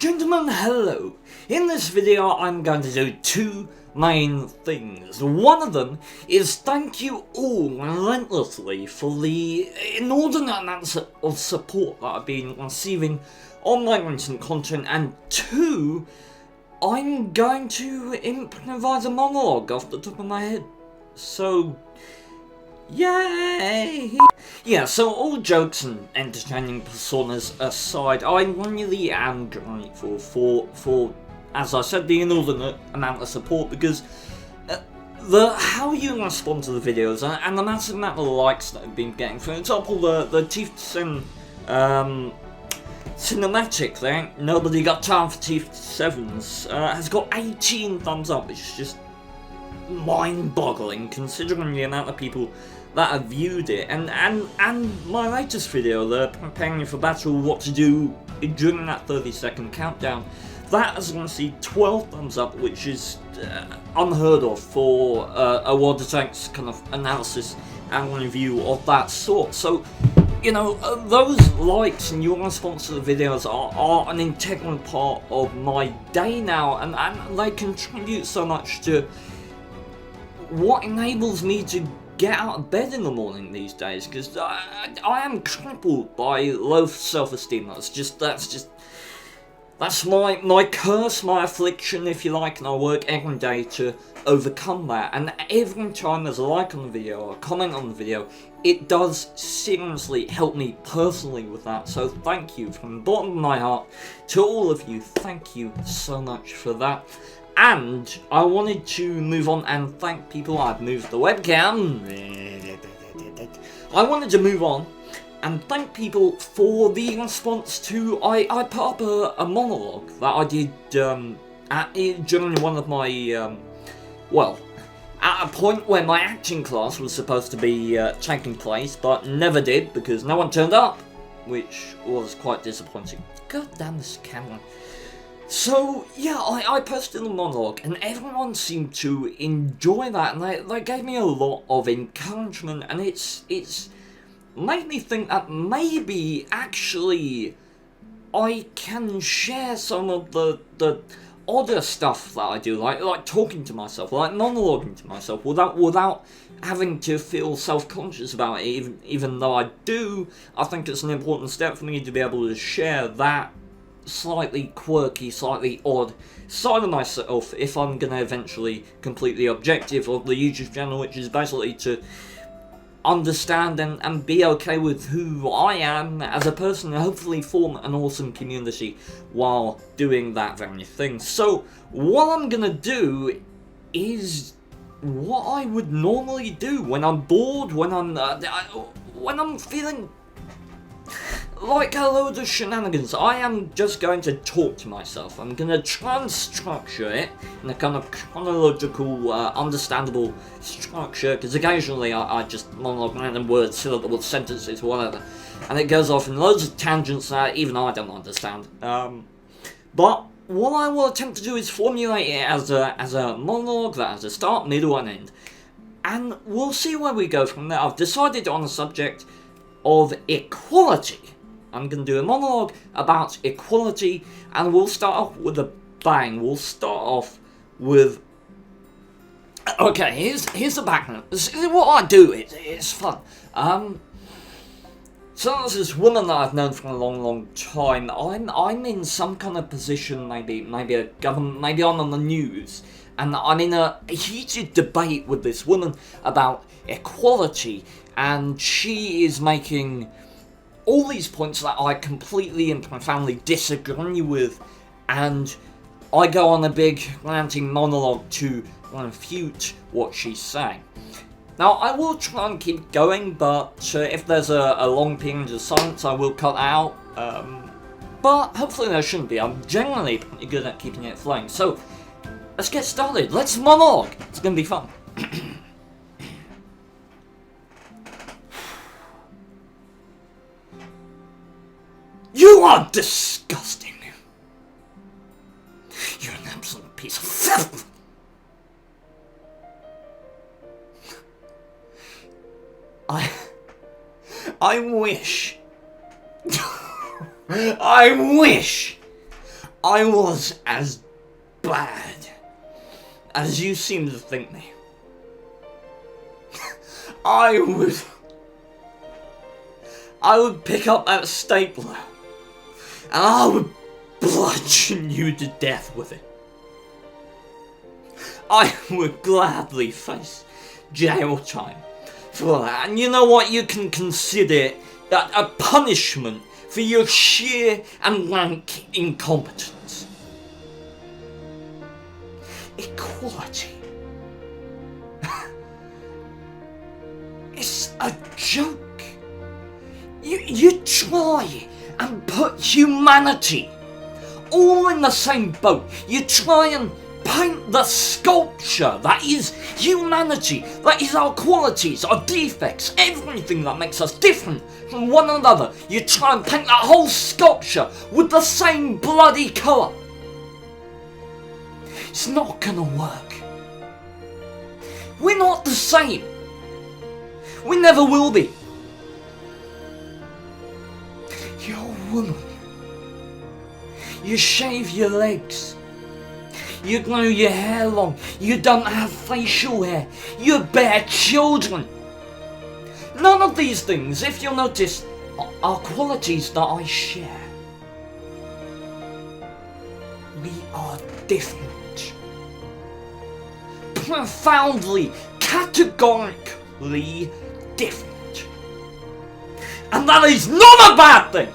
Gentlemen, hello. In this video I'm going to do two main things. One of them is thank you all relentlessly for the inordinate amounts of support that I've been receiving on my recent content, and two, I'm going to improvise a monologue off the top of my head. So, yay! Yeah, so all jokes and entertaining personas aside, I really am grateful for, as I said, the inordinate amount of support, because how you respond to the videos and the massive amount of likes that I've been getting. For example, the Chiefs and cinematic there, nobody got time for Chiefs 7s, has got 18 thumbs up, which is just mind-boggling considering the amount of people that have viewed it, and my latest video, the preparing for battle, what to do during that 30-second countdown, that has received 12 thumbs up, which is unheard of for a World of Tanks kind of analysis and review of that sort. So, you know, those likes and your response to the videos are an integral part of my day now, and they contribute so much to what enables me to get out of bed in the morning these days, because I am crippled by low self-esteem. That's my curse, my affliction, if you like, and I work every day to overcome that. And every time there's a like on the video or a comment on the video, it does seriously help me personally with that. So thank you from the bottom of my heart to all of you. Thank you so much for that. And I wanted to move on and thank people. I've moved the webcam. I wanted to move on and thank people for the response to I put up a monologue that I did during one of my well, at a point where my acting class was supposed to be taking place, but never did because no one turned up, which was quite disappointing. God damn this camera. So, yeah, I posted a monologue, and everyone seemed to enjoy that, and they gave me a lot of encouragement, and it's made me think that maybe, actually, I can share some of the odder stuff that I do, like talking to myself, like monologuing to myself, without having to feel self-conscious about it, even though I do. I think it's an important step for me to be able to share that slightly quirky, slightly odd side of myself if I'm gonna eventually complete the objective of the YouTube channel, which is basically to understand and be okay with who I am as a person and hopefully form an awesome community while doing that very thing. So what I'm gonna do is what I would normally do when I'm bored, when I'm feeling like a load of shenanigans. I am just going to talk to myself. I'm going to try and structure it in a kind of chronological, understandable structure, because occasionally I just monologue random words, syllables, sentences, whatever, and it goes off in loads of tangents that even I don't understand. But what I will attempt to do is formulate it as a monologue that has a start, middle, and end, and we'll see where we go from there. I've decided on the subject of equality. I'm going to do a monologue about equality, and we'll start off with a bang. We'll start off with... Okay, here's the background. This is what I do. It's fun. So there's this woman that I've known for a long time. I'm in some kind of position, maybe a government, maybe I'm on the news, and I'm in a heated debate with this woman about equality, and she is making all these points that I completely and profoundly disagree with, and I go on a big ranting monologue to refute what she's saying. Now, I will try and keep going, but if there's a long period of silence, I will cut out, but hopefully there shouldn't be. I'm generally pretty good at keeping it flowing. So, let's get started. Let's monologue. It's going to be fun. You are disgusting. You're an absolute piece of filth. I wish I was as bad as you seem to think me. I would pick up that stapler and I would bludgeon you to death with it. I would gladly face jail time for that. And you know what? You can consider that a punishment for your sheer and rank incompetence. Equality. It's a joke. You try and put humanity all in the same boat. You try and paint the sculpture that is humanity, that is our qualities, our defects, everything that makes us different from one another. You try and paint that whole sculpture with the same bloody colour. It's not gonna work. We're not the same. We never will be. You're a woman. You shave your legs. You grow your hair long. You don't have facial hair. You bear children. None of these things, if you'll notice, are qualities that I share. We are different. Profoundly, categorically different. And that is not a bad thing.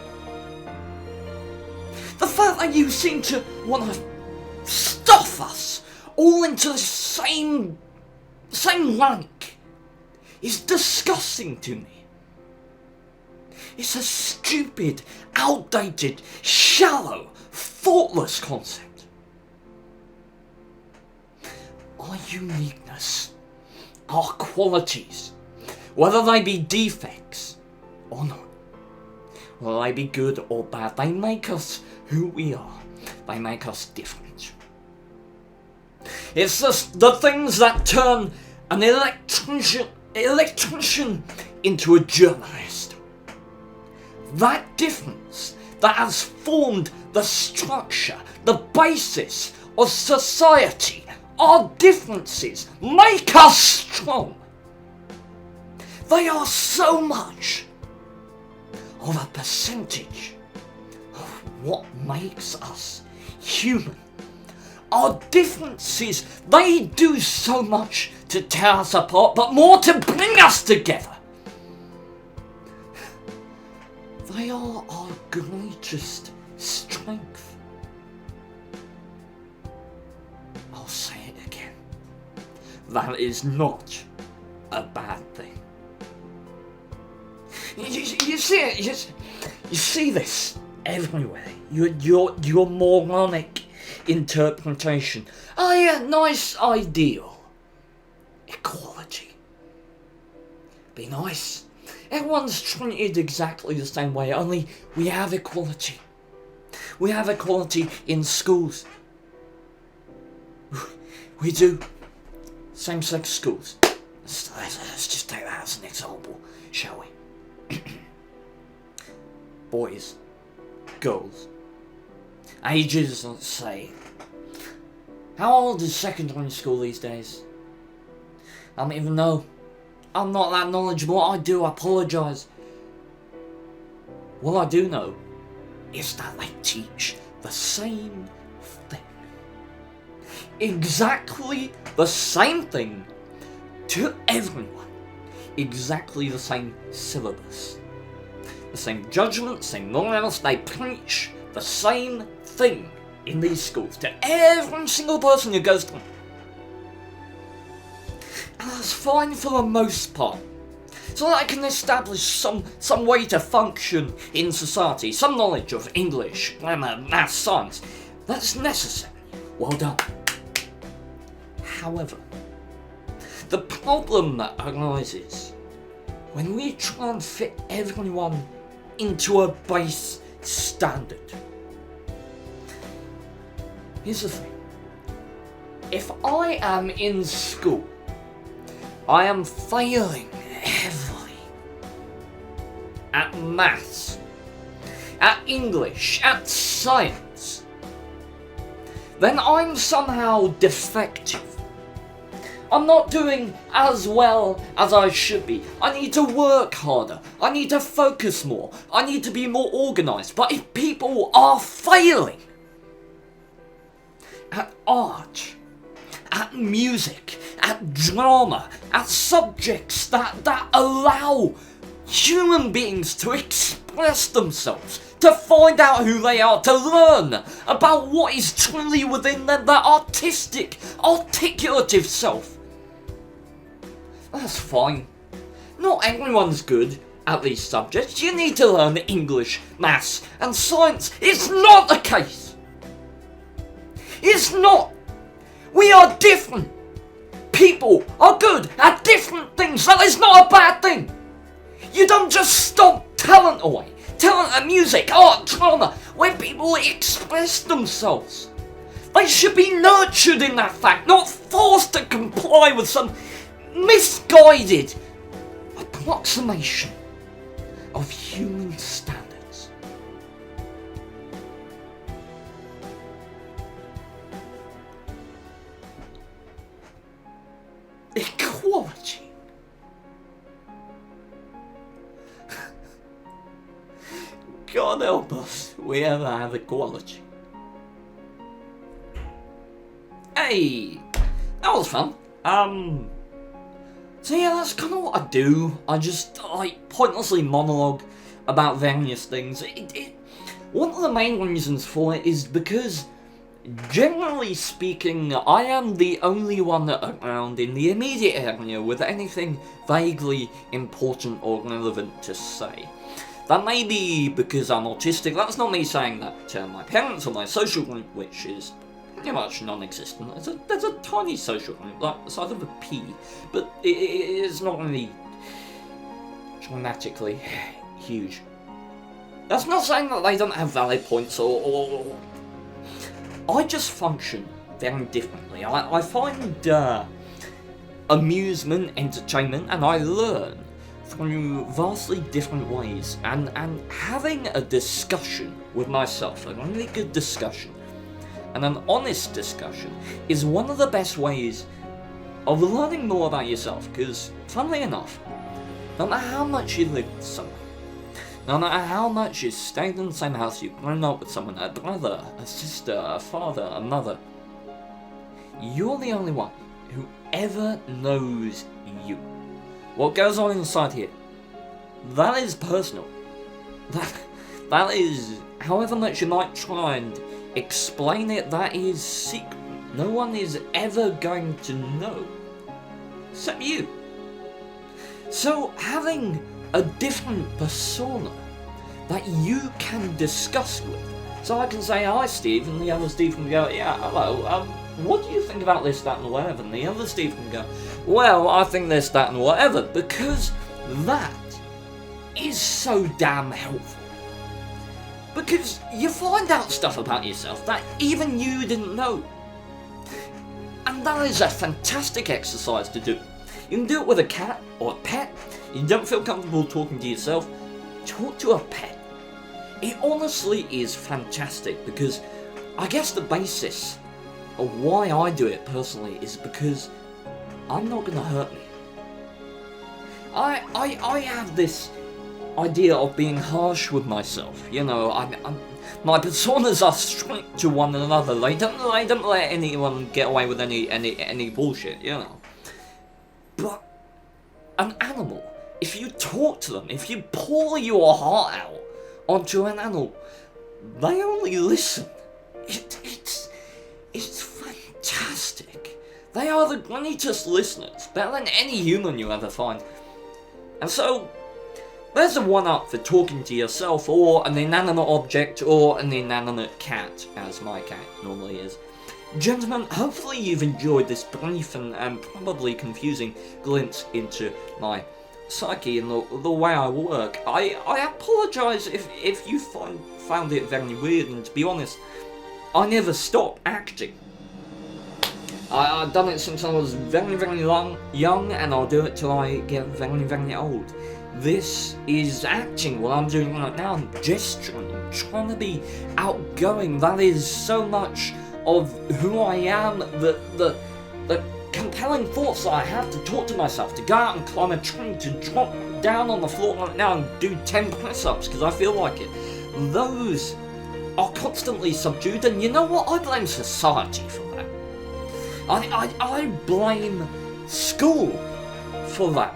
The fact that you seem to want to stuff us all into the same rank is disgusting to me. It's a stupid, outdated, shallow, thoughtless concept. Our uniqueness, our qualities, whether they be defects or not, whether they be good or bad, they make us who we are. They make us different. It's just the things that turn an electrician into a journalist. That difference that has formed the structure, the basis of society. Our differences make us strong. They are so much of a percentage of what makes us human. Our differences, they do so much to tear us apart, but more to bring us together. They are our greatest strength. I'll say it again. That is not a bad thing. You see it. You see this everywhere. Your moronic interpretation. Oh yeah, nice ideal. Equality. Be nice. Everyone's treated exactly the same way, only we have equality. We have equality in schools. We do. Same-sex schools. Let's just take that as an example, shall we? Boys, girls, ages, let's say. How old is secondary school these days? I don't even know. I'm not that knowledgeable. I do apologise. What I do know is that they teach the same thing. Exactly the same thing to everyone. Exactly the same syllabus. The same judgment, same morals. They preach the same thing in these schools to every single person who goes to them. And that's fine for the most part. So that I can establish some way to function in society, some knowledge of English, grammar, maths, science. That's necessary. Well done. However, the problem that arises when we try and fit everyone into a base standard. Here's the thing. If I am in school, I am failing heavily at maths, at English, at science. then I'm somehow defective. I'm not doing as well as I should be. I need to work harder. I need to focus more. I need to be more organised. But if people are failing at art, at music, at drama, at subjects that allow human beings to express themselves, to find out who they are, to learn about what is truly within them, their artistic, articulative self, that's fine. Not everyone's good at these subjects. You need to learn English, maths, and science. It's not the case. It's not. We are different. People are good at different things. That is not a bad thing. You don't just stomp talent away. Talent at music, art, drama, where people express themselves. They should be nurtured in that fact, not forced to comply with some misguided approximation of human standards. Equality. God help us, we ever have equality. Hey, that was fun. So yeah, that's kind of what I do. I just, pointlessly monologue about various things. One of the main reasons for it is because, generally speaking, I am the only one around in the immediate area with anything vaguely important or relevant to say. That may be because I'm autistic. That's not me saying that to my parents or my social group, which is pretty much non-existent. There's a tiny social group, like the size of a pea, but it's not really dramatically huge. That's not saying that they don't have valid points or I just function very differently. I find amusement, entertainment, and I learn through vastly different ways, and having a discussion with myself, a really good discussion, and an honest discussion, is one of the best ways of learning more about yourself, because, funnily enough, no matter how much you live with someone, no matter how much you stayed in the same house, you've grown up with someone, a brother, a sister, a father, a mother, you're the only one who ever knows you. What goes on inside here, that is personal. That is, however much you might try and explain it, that is secret. No one is ever going to know, except you. So having a different persona that you can discuss with. So I can say, hi Steve, and the other Steve can go, yeah, hello, what do you think about this, that, and whatever? And the other Steve can go, well, I think this, that, and whatever, because that is so damn helpful. Because you find out stuff about yourself that even you didn't know. And that is a fantastic exercise to do. You can do it with a cat or a pet. You don't feel comfortable talking to yourself, talk to a pet. It honestly is fantastic, because I guess the basis of why I do it personally is because I'm not going to hurt me. I have this idea of being harsh with myself. You know, my personas are strict to one another. They don't let anyone get away with any bullshit, you know. But an animal, if you talk to them, if you pour your heart out onto an animal, they only listen. It's fantastic. They are the greatest listeners, better than any human you ever find. And so, there's a one-up for talking to yourself, or an inanimate object, or an inanimate cat, as my cat normally is. Gentlemen, hopefully you've enjoyed this brief and probably confusing glimpse into my psyche and the way I work. I apologise if you found it very weird, and to be honest, I never stop acting. I've done it since I was very, very young, and I'll do it till I get very, very old. This is acting, what I'm doing right now. I'm gesturing, I'm trying to be outgoing. That is so much of who I am, the compelling thoughts that I have to talk to myself, to go out and climb a tree, to drop down on the floor right now and do 10 press-ups because I feel like it. Those are constantly subdued, and you know what? I blame society for that. I blame school for that.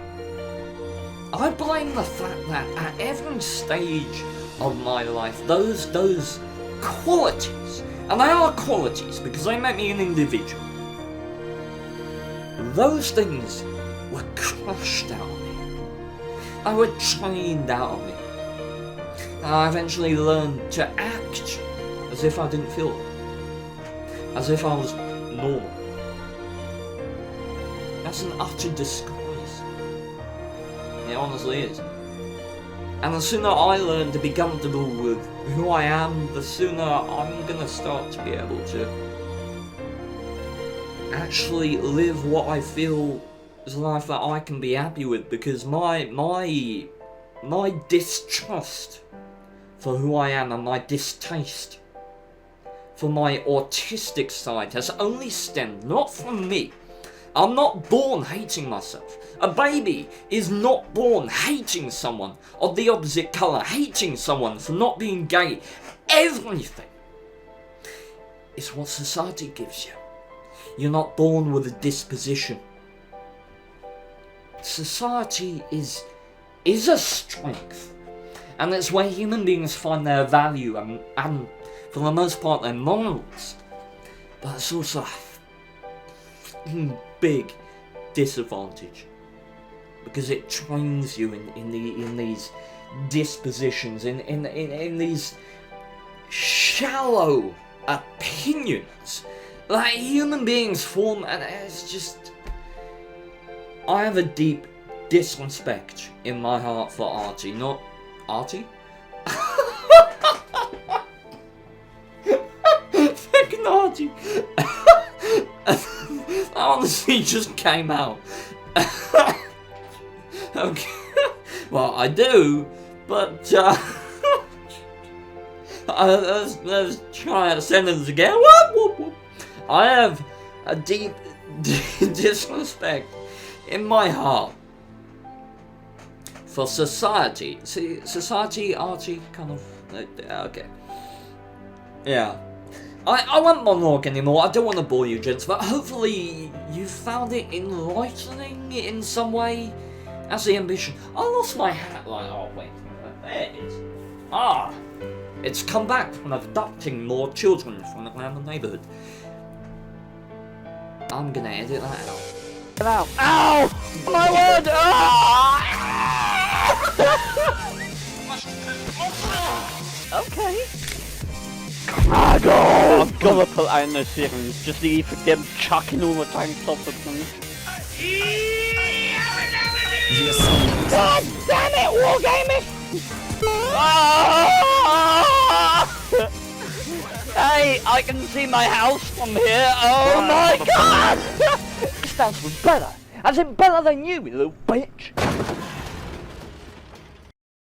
I blame the fact that at every stage of my life, those qualities, and they are qualities because they make me an individual, those things were crushed out of me. They were trained out of me. And I eventually learned to act as if I didn't feel it. As if I was normal. That's an utter disgrace. It honestly is. And the sooner I learn to be comfortable with who I am, the sooner I'm gonna start to be able to actually live what I feel is a life that I can be happy with, because my distrust for who I am and my distaste for my autistic side has only stemmed not from me. I'm not born hating myself. A baby is not born hating someone of the opposite colour, hating someone for not being gay. Everything is what society gives you. You're not born with a disposition. Society is a strength, and it's where human beings find their value and for the most part their morals. But it's also a big disadvantage because it trains you in these dispositions, in these shallow opinions that human beings form, and it's just, I have a deep disrespect in my heart for Archie, not Archie? Fucking Archie. That honestly just came out. Okay. Well, I do, but let's try a sentence again. I have a deep disrespect in my heart for society. See, society, Archie, kind of, okay. Yeah. I won't monologue anymore, I don't want to bore you, gents, but hopefully you found it enlightening in some way. That's the ambition. I lost my hat, like, oh wait, there it is. Ah, it's come back from abducting more children from around the neighbourhood. I'm gonna edit that out. Get out. Ow! My word! Okay. I'm gonna put out in the series, just to keep them chucking all the time top of them. God damn it, Wargaming! Hey, I can see my house from here, oh my god! This dance was better, as in better than you little bitch.